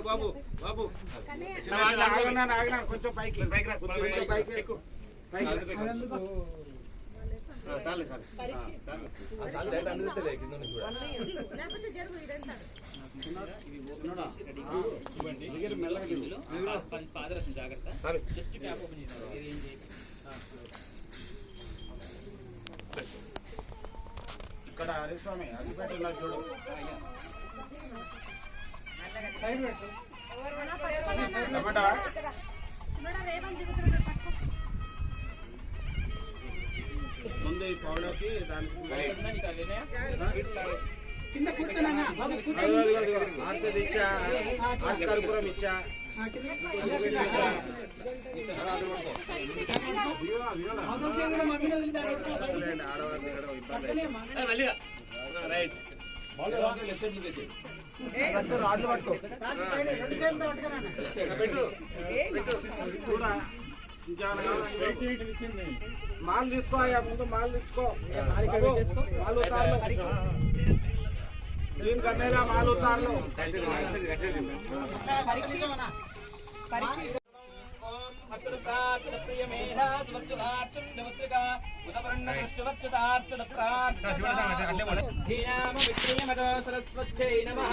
బాబు బాబు కొంచెం పైకి ఇక్కడ హరిస్వామి అగ్గిపెట్టి ఉన్నారు చూడు. ముందు ఈ పౌడర్కి దానికి కింద కూర్చొని ఇచ్చా కర్పూరం ఇచ్చా రాడ్లు పట్టుకో చూడా మాల్ తీసుకో అయ్యా, ముందు మాల్ తెచ్చుకో. మాల్ ఉతార్లో దీని కన్నా మాల్ ఉతార్లో సరస్వత్యై నమః.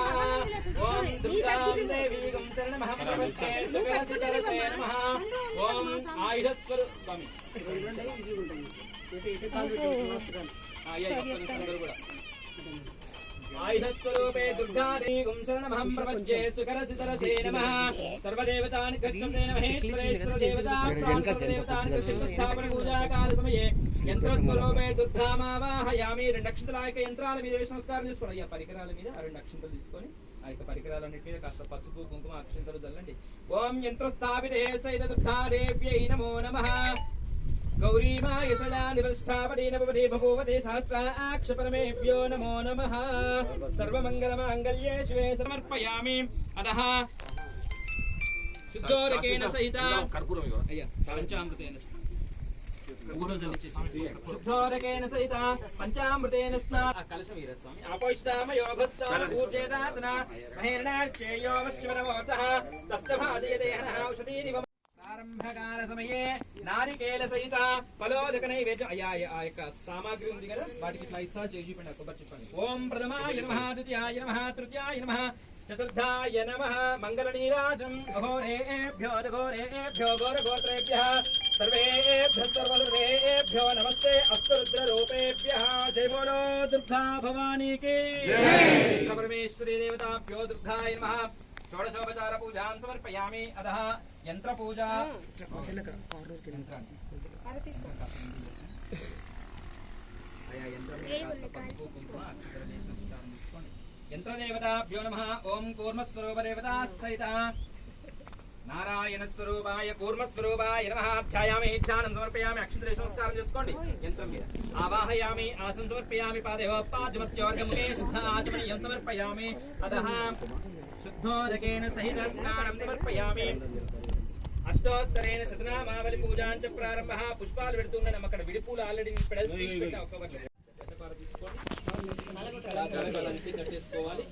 ఓం దుర్గాం దేవీగం శరణమహ ప్రపచ్చే సుఖసితరసే నమః. ఓం ఆయుధస్వరూ స్వామి ఆయుధస్వరూపే దుర్గాదేవీగం శరణమహం ప్రపచ్చే సుఖరసితరసే నమః. సర్వదేవతాని కృష్ణే మహేశ్వరేశ్వర దేవతా ప్రాణదేవతాని కృష్ణ స్థాపన పూజాకాల సమయే యంత్రస్వరూపే దుర్గామావాహయామి. 2 అక్షంతలాయక యంత్రాల మీద నమస్కారం చేసుకోండి. ఆ పరికరాల మీద 2 అక్షంతలు తీసుకొని ఆ యొక్క పరికరాలన్నిటి మీద కాస్త పసుపు కుంకుమ అక్షంతలు చల్లండి. ఓం యంత్రస్థాపితే సైత దుర్గాదేవ్యై నమో నమః. గౌరీమా యశలా నివృష్టాపదే నవపదే భగవతే సహస్రాక్ష పరమేభ్యో నమో నమః. సర్వమంగళమాంగళ్యే శివే సమర్పయామి. అదః శుద్ధోదకేన సహిత అయ్యా పంచామృతేన శుద్ధోదకేన సహిత పంచామృతేన స్నాన కలశం వీర స్వామి ఆపోష్టామయోభస్థూర్చేదాతన మహేరణాచేయో వశ్వనమోసః తస్య భాజయదేహనః ఔషధీనివ. ప్రారంభకాల సమయే నారికేల సహిత ఫలోదక నైవేద్యం అయ్యా ఆ యొక్క సామాగ్రి ఉంది కదా వాటికి ఇట్లా ఇస్తా చేసి చెప్పండి. కొబ్బరి చెప్పండి. ఓం ప్రథమాయ నమః, ద్వితీయాయ నమః, తృతీయాయ నమః, చతుర్థాయ నమః. మంగళనీరాజం అఘోరేభ్యో ఘోరేభ్యో ఘోరగోత్రేభ్యః సర్వేభ్యః సర్వసర్వేభ్యో నమస్తే అస్తు రుద్రరూపేభ్యః. జై బోలో దుర్గా భవానీకి జై. పరమేశ్వరీ దేవతాభ్యో దుర్గాయ నమః. షోడశోపచార పూజాం సమర్పయామి. అదః యంత్ర పూజ పసుపు కుంకుమ అక్షతలు చేసి నమస్కారం తీసుకోండి. యంత్రదేవతాభ్యో నమః. ఓం కూర్మస్వరూప దేవతా స్థిత నారాయణ స్వరూపాయ కూర్మస్వరూపాయ నమః. ధ్యాయామి ధ్యానం సమర్పయామి. అక్షతలు నమస్కారం చేసుకోండి. యంత్రం మీద ఆవాహయామి ఆసనం సమర్పయామి. పాదేహోపాద్యమస్త్యోర్గముఖే శుద్ధాచమనీయం సమర్పయామి. అదః శుద్ధోదకేన సహిత స్నానం సమర్పయామి. అష్టోత్తరేణ శతనామావళి పూజాంచ ప్రారంభ. పుష్పాలు పెడుతున్నాను అక్కడ విడిపూలు ఆల్రెడీ పెడల్స్ తీసి పెట్టా. ఒక్క తీసుకోండి కట్టేసుకోవాలి.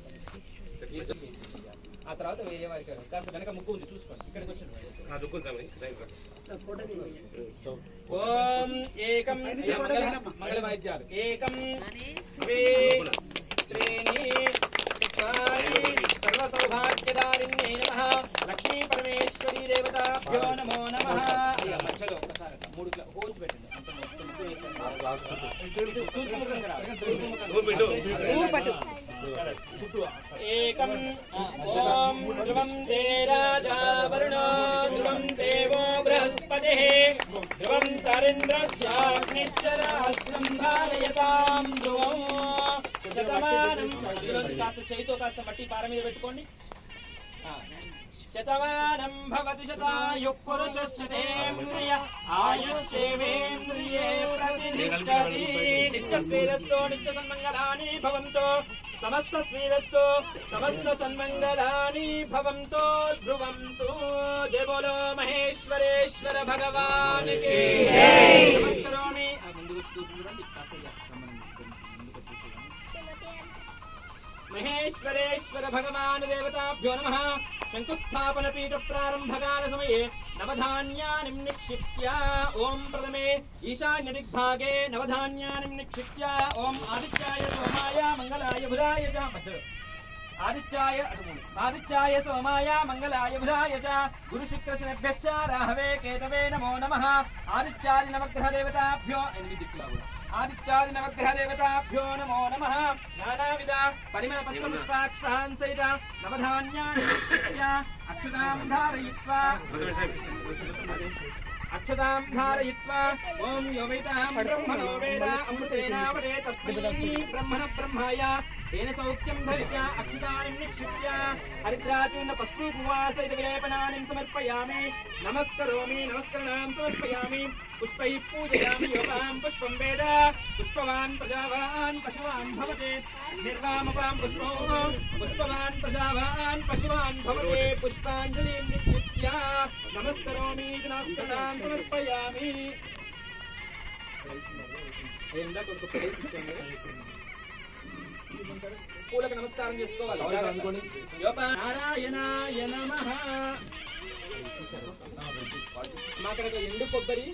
ఆ తర్వాత వేరే వారికి కాస్త వెనక ముక్కు ఉంది చూసుకోండి. ఇక్కడికి వచ్చింది. ఓం ఏకం మంగళ వాయిద్యాలు ఏకం ద్వే త్రీణి సర్వసౌభాగ్యదారిణ్యై నమః. లక్ష్మీ పరమేశ్వరీ దేవతాభ్యో నమో నమః. మధ్యలో ఒకసారి 3 హోల్స్ పెట్టండి. అంత మొత్తం ఏకం ఓం ధ్రువం తే రాజా వరుణో ధ్రువం దేవో బృహస్పతిః ధ్రువం తరింద్రస్యాగ్నిశ్చరాస్త్రం ధారయతాం ధ్రువం. శతమానం కాస్త చేయితో కాస్త మట్టి పార మీద పెట్టుకోండి. శతమానం భవతి శతాయుః పురుషశ్చతేంద్రియ ఆయుశ్చేవేంద్రియే ప్రతిష్ఠతి. నిత్యశ్రేయస్తో నిత్య సన్మంగళాని భవంతు. समस्त श्रीरस्तु समस्त सन्मंगलानि भवन्तु ध्रुवन्तु। जय बोलो महेश्वरेश्वर भगवान की जय। नमस्करोमि महेश्वरेश्वर भगवान देवताभ्यो नमः। शंकुस्थापन पीठ प्रारंभ काल समये नवधान्यानि निक्षिप्य ओम प्रथमे ईशान्य दिग्भागे नवधान्यानि निक्षिप्य ओम आदित्याय सोमाय मंगलाय बुधाय च आदित्याय सोमाय मंगलाय बुधाय च गुरुशुक्रशनेभ्यश्च राहवे केतवे नमो नमः। आदित्यादि नवग्रह देवताभ्यो आदित्यादि नवग्रह देवताभ्यो नमो नमः। नानाविध परिमल पुष्पाक्षान् सहित नवधान्यानि अक्षतां धारयित्वा ओम यो वेदां ब्रह्मणो वेद अमृतेनावरे तस्मै ब्रह्मण ब्रह्माय तेन सौख्यं धरित्या अक्षतानि निक्षिप्य हरिद्राचूर्ण पस्पूपवासहित विलेपनानि समर्पयामि। नमस्करोमि नमस्करणां समर्पयामि। पुष्पैः पूजयामि योपां पुष्पं वेद पुष्पवान् प्रजावान् पशुवान् भवते। निर्वामपां पुष्पवान् प्रजावान् पशुवान् भवते। पुष्पाञ्जलिं निक्षिप्य नमस्करोमि नमस्करणां समर्पयामि। పూలకు నమస్కారం చేసుకోవాలి. నారాయణాయ నమః. మాకు ఎండు కొబ్బరి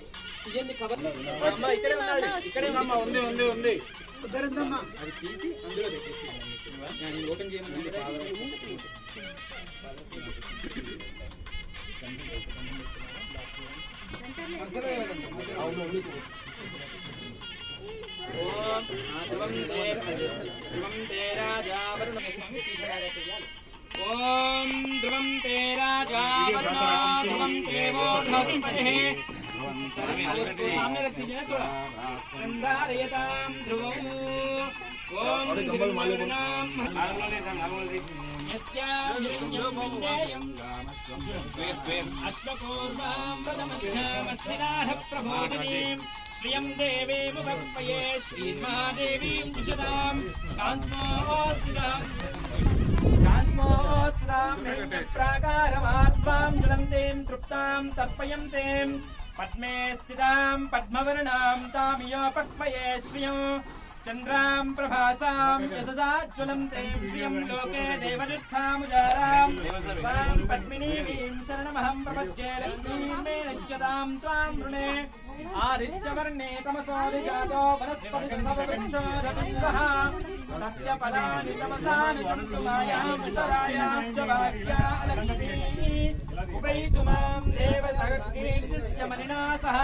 ఇవన్నీ కవర్ ఇక్కడే ఉన్నది. ఇక్కడే ఉంది అది తీసి అందులో పెట్టేసి నేను ఓపెన్ చేయమని ध्रुवं ते राजा वरुण ओम ध्रुवं ते राजा वरुण ध्रुवं ते वो बृहस्पतिः सामने रख दीजिए थोड़ा चंदारयतां ध्रुवं ओम ध्रुवं अश्वपूर्वां वदमध्यामस्मिनाः प्रबोधिनीं श्रियं देवीमुपक्वये श्रीर्महादेवीं कुशलां कांस्मोऽस्त्रां प्राकारमात्वां ज्वलन्तीं तृप्तां तर्पयन्तीं पद्मे स्थितां पद्मवर्णां तामियोपक्वये श्रियं चन्द्रां प्रभासां यशसा ज्वलन्तीं श्रियं लोके देवनिष्ठामुजारां त्वां पद्मिनीं शरणमहं प्रपद्ये लक्ष्मीं मे नश्यतां त्वां वृणे आदित्यवर्णे तमसोऽधिजातो वनस्पतिस्तववृक्षोरविश्वः तस्य फलानि तमसानुजन्तु मायामुतरायाश्च भाग्या लक्ष्मी उपैतु मां देवसहकीर्तिस्य मनिना सह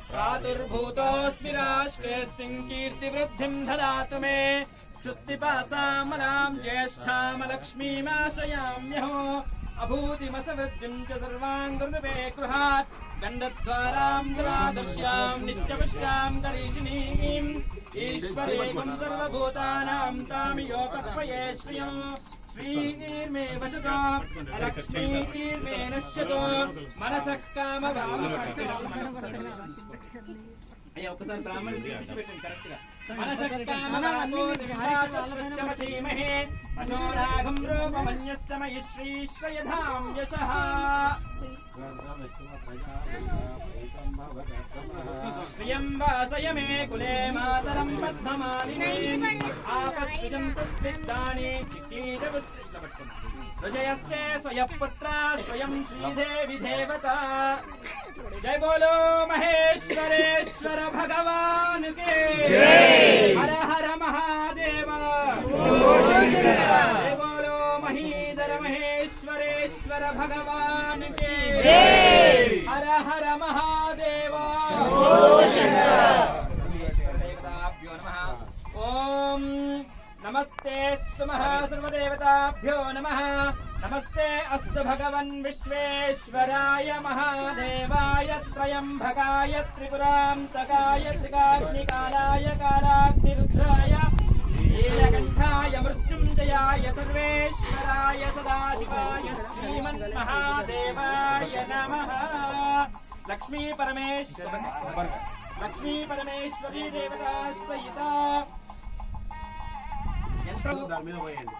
प्रादुर्भूतोऽस्मि राष्ट्रेऽस्मिं कीर्तिवृद्धिं ददातु मे शुस्तिपासामलां ज्येष्ठामलक्ष्मीमाशयाम्यहो अभूतिमसवृद्धिं च सर्वाङ्गुरुवे गृहात् गन्धद्वारां जलादर्श्यां नित्यपुष्टां करीशिनीम् ईश्वरेकं सर्वभूतानां तामियोपक्वये श्रियं श्रीर्मे वशतो लक्ष्मीर्मे नश्यतो मनसः అయ్యా ఒకసారి బ్రాహ్మణుని చూపించండి కరెక్ట్ గా మనసః కామనాగోదిమహే అశోరాగం రూపమన్యస్తమయ శ్రీశ్వయధాం యశః శ్రియం వాసయ మే కులే మాతరం పద్మమాలినీం ఆపశ్రిజం తస్మిద్దాని విజయస్తే స్వయఃపుత్ర స్వయం శ్రీదేవి దేవత जय बोलो महेश्वरेश्वर भगवान के जय। हर हर महादेव जय बोलो महीधर महेश्वरेश्वर भगवान के जय। हर हर महादेव ओम नमस्ते सर्वदेवताभ्यो नमः। नमस्ते अस्तु भगवन् विश्वेश्वराय महादेवाय त्रयम्बकाय त्रिपुरान्तकाय त्रिकाग्निकालाय कालाग्निरुद्राय नीलकण्ठाय मृत्युञ्जयाय सर्वेश्वराय सदाशिवाय श्रीमन्महादेवाय नमः। लक्ष्मी परमेश्वरी देवता सहिता దాని మీద పోయండి.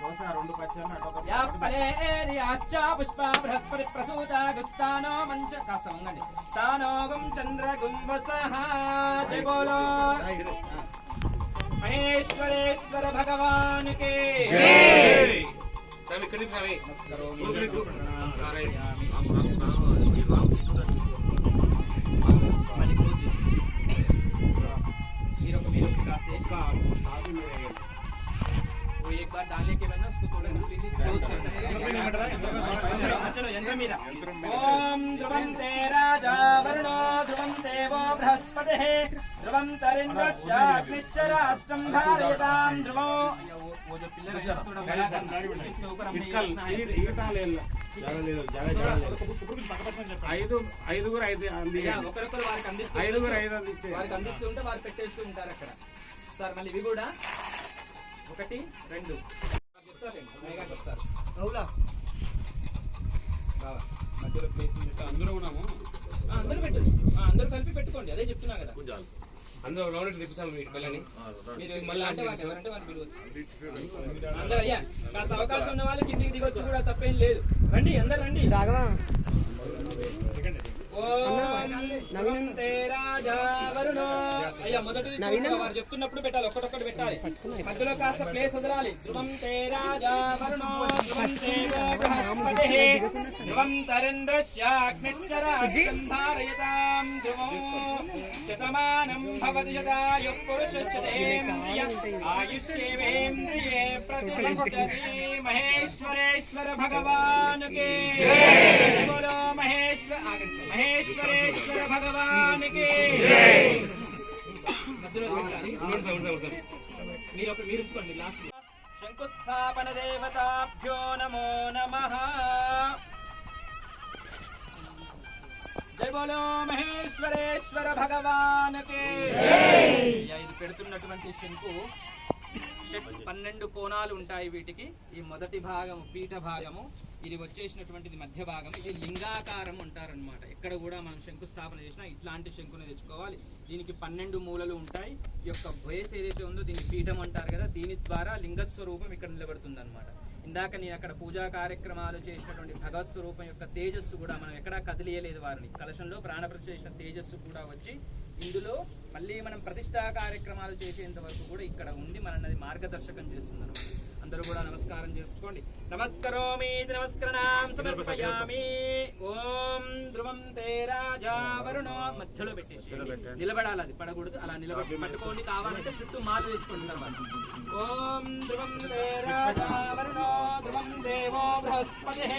దోస రెండు పచ్చళ్ళు అటొక యా పలేరియాశ్చ పుష్పా బృహస్పతి ప్రసూత గుస్తానో మంచ కాసంగండి తానోగం చంద్రగుం వసః జై బోలో మహేశ్వరేశ్వర భగవాన్ కే జై. తమి కడి తమి वो एक बार डालने के बाद ना उसको थोड़ा क्लोज करना है। चलो यंत्र मीरा। ओम ध्रुवं ते राजा वरुणो ध्रुवं देवो बृहस्पतिः ध्रुवं तरिन्द्रश्चाग्निश्च राष्ट्रं धारयतां ध्रुवो। वो जो पिलर है थोड़ा बड़ा करना है, इसके ऊपर हमने ये रखना है। ఐదుగురు ఐదు ఒకరొకరు వారికి అందిస్తూ ఐదుగురు ఐదు అందించే వారికి అందిస్తూ ఉంటే వారు పెట్టేస్తూ ఉంటారు అక్కడ. సార్ మళ్ళీ ఇవి కూడా 1 2 చెప్తారు. మధ్యలో ప్లేస్ అందరూ ఉన్నాము. అందరూ పెట్టండి, అందరూ కలిపి పెట్టుకోండి. అదే చెప్తున్నా కదా, అందరూ రౌండ్ తెప్పించాలి మీ పిల్లని. మీరు మళ్ళీ అంటే ఎవరంటే వారు పిలవచ్చు. అందరూ అయ్యా కాస్త అవకాశం ఉన్న వాళ్ళు కిందికి దిగొచ్చు కూడా, తప్పేం లేదు. రండి అందరు రండి. ఓం తే రాజా వరుణో. అయ్యా మొదటిది వారు చెప్తున్నప్పుడు పెట్టాలి, ఒక్కటొక్కటి పెట్టాలి. మధ్యలో కాస్త ప్లేస్ వదలాలి. ధ్రువం తే రాజా వరుణో ధ్రువం దేవో బృహస్పతిః ధ్రువం తరింద్రశ్చాగ్నిశ్చ రాష్ట్రం ధారయతాం ధ్రువం శతమానం భవతి శతాయుః పురుషశ్చతేంద్రియ ఆయుష్యేవేంద్రియే ప్రతిష్టతి. మహేశ్వరేశ్వర భగవాన్ కే జై. బోలో మహేశ్వరేశ్వర భగవాన్ కి జై. మీరు ఉంచుకోండి లాస్ట్. శంకుస్థాపన దేవతాభ్యో నమో నమః. జై బోలో మహేశ్వరేశ్వర భగవాన్ కి జై. ఇది పెడుతున్నటువంటి శంకు 12 కోణాలు ఉంటాయి వీటికి. ఈ మొదటి భాగము పీఠ భాగము, ఇది వచ్చేసినటువంటిది మధ్య భాగం, ఇది లింగాకారం అంటారనమాట. ఎక్కడ కూడా మనం శంకుస్థాపన చేసినా ఇట్లాంటి శంకుని తెచ్చుకోవాలి. దీనికి 12 మూలలు ఉంటాయి. ఈ యొక్క వయసు ఏదైతే ఉందో దీన్ని పీఠం అంటారు కదా, దీని ద్వారా లింగస్వరూపం ఇక్కడ నిలబడుతుంది అనమాట. ఇందాక నేను అక్కడ పూజా కార్యక్రమాలు చేసినటువంటి భగవత్ స్వరూపం యొక్క తేజస్సు కూడా మనం ఎక్కడా కదిలియలేదు. వారిని కలశంలో ప్రాణప్రతిష్ఠ చేసిన తేజస్సు కూడా వచ్చి ఇందులో మళ్ళీ మనం ప్రతిష్టా కార్యక్రమాలు చేసేంత వరకు కూడా ఇక్కడ ఉండి మనల్ని మార్గదర్శకం చేస్తున్నారు. అందరూ కూడా నమస్కారం చేసుకోండి. నమస్కరోమి నమస్కరణం సమర్పయామి. ఓం ధ్రువం తే రాజా వరుణో. మధ్యలో పెట్టేసి నిలబడాలి, అది పడకూడదు. అలా నిలబడి పట్టుకోండి. కావాలంటే చుట్టూ మాలు వేసుకోండి తర్వాత. ఓం ధ్రువం తే రాజా వరుణో ధ్రువం దేవో బృహస్పతిః.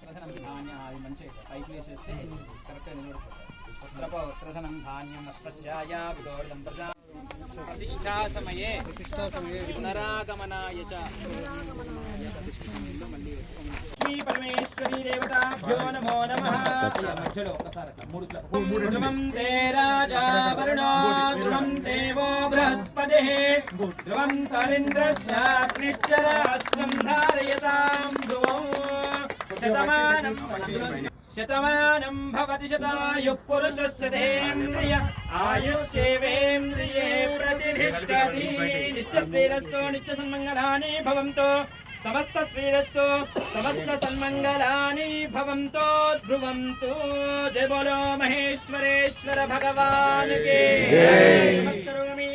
ప్రధానం ధాన్యం మంచి పైకి వేసేస్తే కరెక్ట్గా నిలబడిపోతారు. ప్రధానం ధాన్యం అస్పశ్యాయ విగోర్ధం ప్రజా ప్రతిష్టా సమయే పునరాగమనాయ చ. శ్రీ పరమేశ్వరీ దేవతాభ్యో నమో నమః. మధ్యలో ఒకసారి ధ్రువం తే రాజా వరుణో ధ్రువం దేవో బృహస్పతిః ధ్రువం తరింద్రశ్చాగ్నిశ్చ రాష్ట్రం ధారయతాం ధ్రువం శతమానం భవతి శతాయుః పురుషశ్చతేంద్రియ ఆయుష్యేవేంద్రియే ప్రతిష్టతి. నిత్యశ్రీరస్తు నిత్య సన్మంగళాని భవంతు. సమస్త శ్రీరస్తు సమస్త సన్మంగళాని భవంతు ధ్రువంతు. జై బోలో మహేశ్వరేశ్వర భగవాన్ కి జై. నమస్కరోమి.